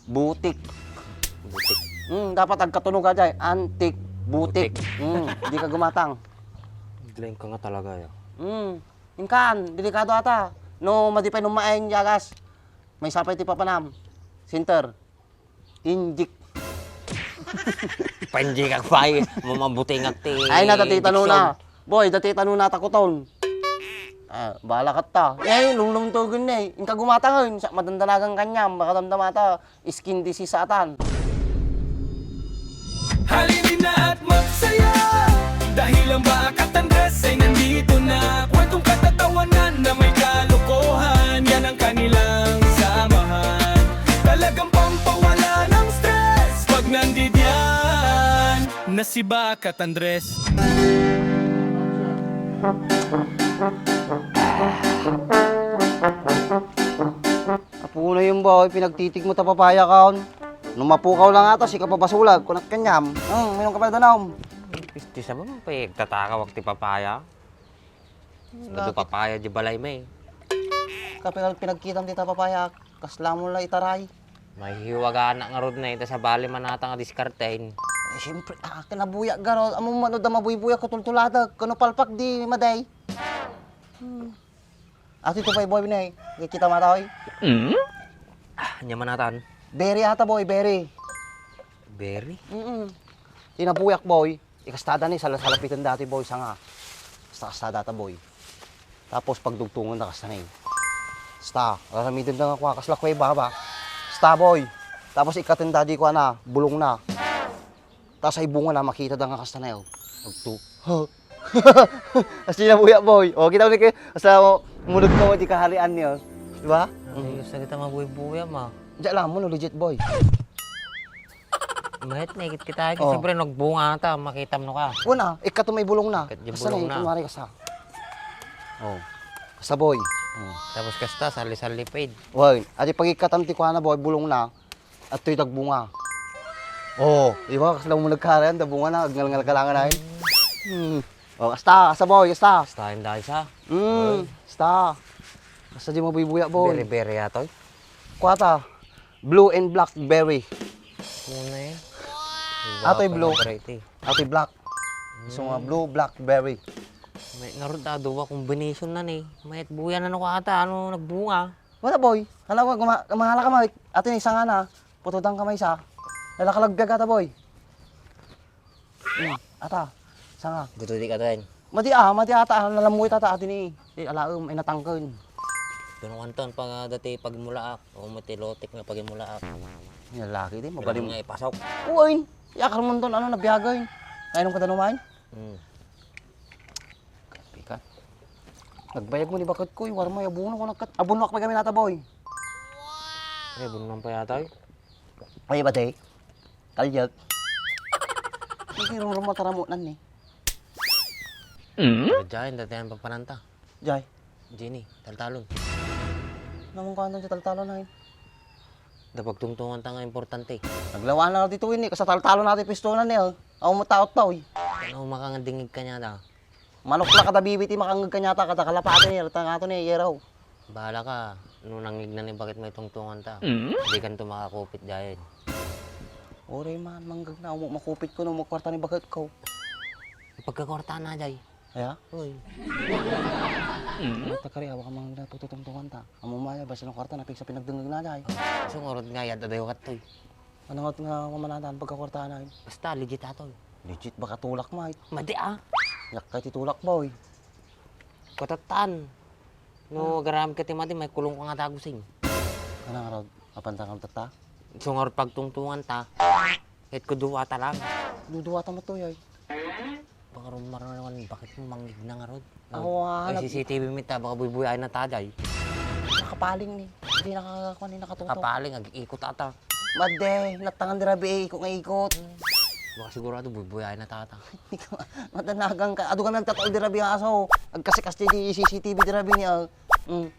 butik. Butik. Dapat agkatunog ka dyan. Antik, butik. Di ka gumatang. Galing ka nga talaga ya. Inkan, delikado ata. No, madipay nung maayong yagas. May sapay ti papanam. Center. Injik. Panji kag pay, mamabuti nga ti. Ay na, dati tanong na. Boy, dati tanong na takuton. Bahala ka ta. Lunglong tugon na eh. Inka gumatang sa madandanagang kanyam. Baka damdamata, skin disease sa atan. Halinin na at magsaya dahil ang Bakat Andres ay nandito na. Kwentong katatawanan na may kalokohan, yan ang kanilang samahan. Talagang pampawala ng stress pag nandidyan na si Bakat Andres. Apo na yung boy, pinagtitig mo ta papaya kaon. Nung mapukaw lang ata, si kapapasulag, kunat kanyam. Mayroon ka pala danaw. Di sa ba pagtataka wag ti papaya? Gado papaya di balay may. Kapag pinagkitam dita papaya, kasla mo lang itaray. May hiwaga na nga rod na ito sa bali manata nga diskartein. Siyempre, kinabuya garo. Amo manood na mabuy-buya ko tultuladag. Kano palpak di maday. At ito pa boy binay. Kita mata koy. Nya manatan. Berry ata boy, berry. Berry? Tinabuyak boy. Ikastada ni salapitan dati boy sanga. Basta kastada ata boy. Tapos pagdugtungon na kasta na eh. Basta, karamitin na ako, kasla ko baba. Basta boy. Tapos ikatin dadi ko na, bulong na. Tapos ay bunga na, makita da nga kasta na yun. Nagtu. As tinabuyak boy. O, kita mo ni kayo. Basta mo, munod ka mo, di kaharian niyo. Diba? Ayos na kita mabuhay-buhay ma. Diyan lang mo, no, legit boy. Mahit na ikit kita. Siyempre nagbunga ata, makita mo ka. Una, ikato may bulong na. Ikat yung Basta bulong na, na. kunwari kasta. Oh. Kasta boy. Tapos kasta, sali-sali paid. Boy, ati pag ikatamti ko na boy, bulong na. At ito'y tagbunga. Oh, di ba? Kasi lang mo nagkarayan, tabunga na, agngal-ngal ka lang na Oh, kasta boy, kasta. Kasta yung dahil sa. Kasta. Kasta di mo buya boy. Berry-berry ato. Kuwata, blue and black berry. Muna eh. Ato'y blue. Variety. Ato'y black. So nga, blue, black berry. May narunda duwa combination na ni. May buya na ko ata, ano nagbunga. Wala boy, hala ko, gumahala ka may. Ate, isa nga na, pututang kamay sa. Lalakalag ata boy. Ata, isa nga. Gusto di ka tayo. Mati ata, nalamuit ata atin eh. Di alaom, ay natangkan. Pero kanton pag dati pagmulaak. O matilotik nga pagmulaak. Yung lalaki din, Pwede mabalim. nga ipasok. Uy, yakar mo doon, ano, nabiyagay. Ngayon ka tanumain? Pika. Nagbayag mo ni bakit ko, warma, abuno ko nagkat. Abuno ako kami nata, boy. Eh, bunang pa yata eh. Ay, ba, day? Kalyag. Hindi rin rumataramunan eh. Diyan, dati ang pagpananta. Jay, Jenny, taltalon. naman ka sa taltalo na yun. Dapag tungtungan ta nga importante. Naglawan na dito yun eh, kasi taltalo natin pistolan eh. Ako mataot pa, uy. Ano makangandingig ka niya ta? Manok la kada bibiti makangag kanyata kada kalapate niya, rata nga ito niya, yeraw. Bahala ka. Nung nangignan ni bakit may tungtungan ta. Hindi ka nito makakupit dahil. Oray man, manggag na, makupit ko nung makwarta ni bakit ko. Pagkakorta na, Jay. Kaya? Uy. Takari, awa ka mga natututungtungan ta. Amo maya, basta ng kwarta, napig sa pinagdungag na dahil. Sungurot nga yata dayo ka to. Ano nga mamanandaan pagkakwarta na yun? Basta, legit ato. Legit, baka tulak mo eh. Madi ah. Yak kay titulak boy. Katatan. No, garam ka timati, may kulong ka nga tagusing. Ano nga raw, apantang kang tata? Sungurot pagtungtungan ta. Hit ko duwa ta lang. Duduwata mo to yoy. Baka rumara naman, bakit mo manggig na nga rod? Ako Ay, hanap, CCTV mita, baka buy-buy na taday. nakapaling ni. Hindi nakakakuha ni nakatutok. Kapaling, ag-ikot ata. Made, natangan dirabi, ikot nga ikot. Baka sigurado buy-buy na tata. Matanagang ka. Ado kami nagtatol dirabi ang aso. Agkasikas di CCTV dirabi niya.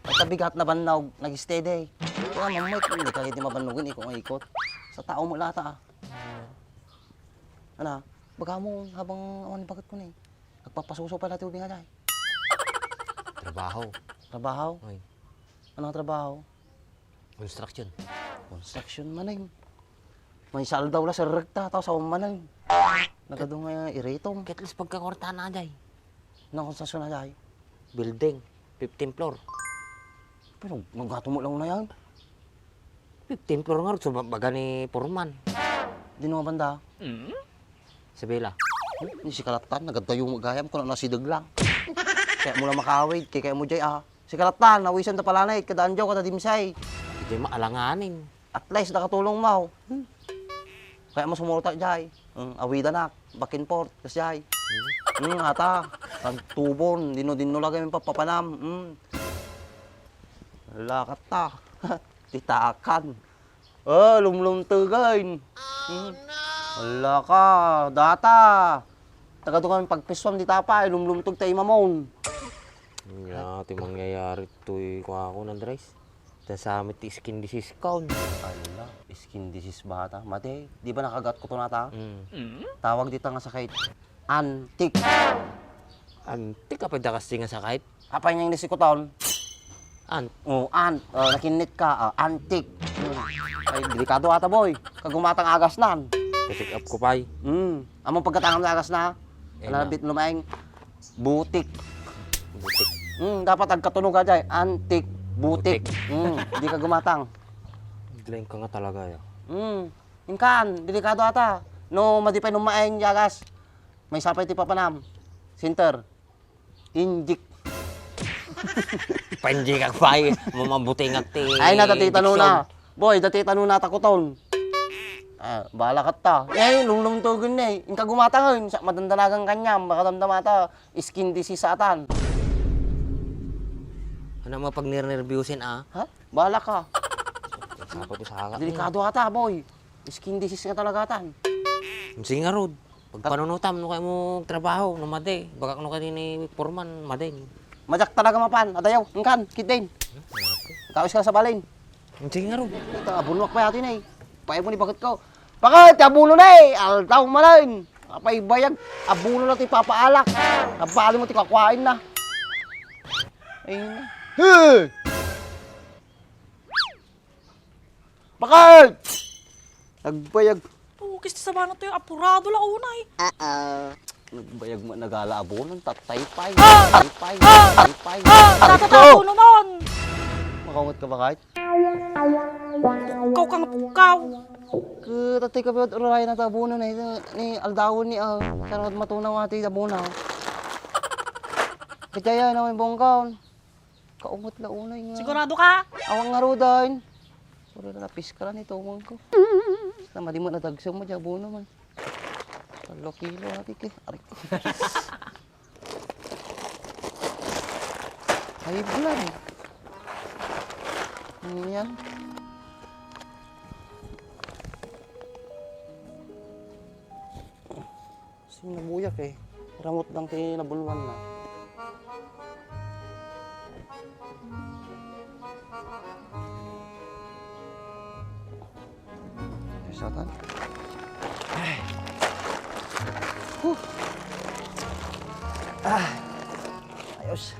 Nagtabigat na banaw, nag-steady. Kaya mamay, hindi kahit di mabanugin, ikot nga ikot. Sa tao mo lata ah. Ano, baga mo habang awan bakit ko na eh. Nagpapasuso pa natin nga dahil. Trabaho. Trabaho? Oy, Anong trabaho? construction. Construction maning. May sal daw la sa rekta, tapos sa maning. Nagadong nga iritong. At least pagkakortahan na jay. Nang construction na dahil. Building, 15th floor. Pero magato mo lang na yan. 15th floor nga rin, so baga ni Purman. Di nung banda. Sa Bela. Ni si Kalatan, nagadayo mo gayam ko na nasidag lang. Kaya mo lang makawid, kaya mo jay Si Kalatan, nawisan ta pala na kadaan jaw kada dimsay. Hindi maalanganin. At least nakatulong mo. Kaya mo sumulta jay. Awida na, back and forth, kas jay. Ata, tubon, dino-dino lagay yung papapanam. Lakat ta. Titakan. Lumlum tugain. Wala ka, data. Tagadukan pagpiswam di tapa, lumlumtog tayo mamon. Nga, ito mangyayari ito'y kuha ko ng dress. Sa amin, skin disease count. Ala, skin disease bata. Mate, di ba nakagat ko to nata? Mm. Tawag dito nga sa kahit antik. Antik ka pa kasi nga sa kahit. Apa yung nisikuton? Ant. Nakinit ka, antik. Ay, delikado ata boy. Kagumatang agas nan. Pick up ko pa'y. Among pagkatangam sa agas na, Eh, alabit lumaeng butik. Butik. Dapat agkatunog ka dyan, antik, butik. Di ka gumatang. Blank ka nga talaga ya. Inkan, delikado ata. No, madipay nung maeng yagas. May sapay ti papanam. Center. Injik. Panji kag pa'y. Mamabuting at ti. Ay na, dati tanong na. Boy, dati tanong na takuton. Bahala ka ta. Lunglong tugon na eh. Inka gumatangon. Sa madandanagang kanyam. Baka damdamata. Skin disease sa atan. Ano mo pag nirnervyusin Ha? Bahala ka. Sako to sa hakat. Delikado ata, boy. Skin disease nga talaga atan. Sige nga rod. Pag panunutam, no kayo mo trabaho, no made. Baka no kayo ni Purman, made. Majak talaga mapan. Adayaw. Inkan, kitin. Kawis ka sa balin. Sige nga rod. Ito, abunwak pa yatin eh. Paya mo ni bakit ko. Bakit? Abuno na eh. Altaw malin. Kapay bayag. Abuno na ti papaalak. Kapali mo ti kakwain na. Ayun na. Hey! Bakit? Nagbayag. Tukis sa bana to yung apurado la unay. Nagbayag mo nagala abunon. Tataypay. Tataypay. Tataypay. Natatapo naman. Makamot ka bakit? Pukaw kang pukaw. Tatay ka ba oray na tabunan na ito ni Aldawon ni sarot matunaw ati tabunaw. Kaya na may bongkaon. Kaungot la unay nga. Sigurado ka? Awang nga rodain. Puro na piskala ni tumon ko. Sama di mo natagsam mo jabo naman. 3 kilo ati ke. Arik ko. Ay bulan. Yan. Nabuyak eh. Ramot lang tayo nabulwan na. Satan. Ayos.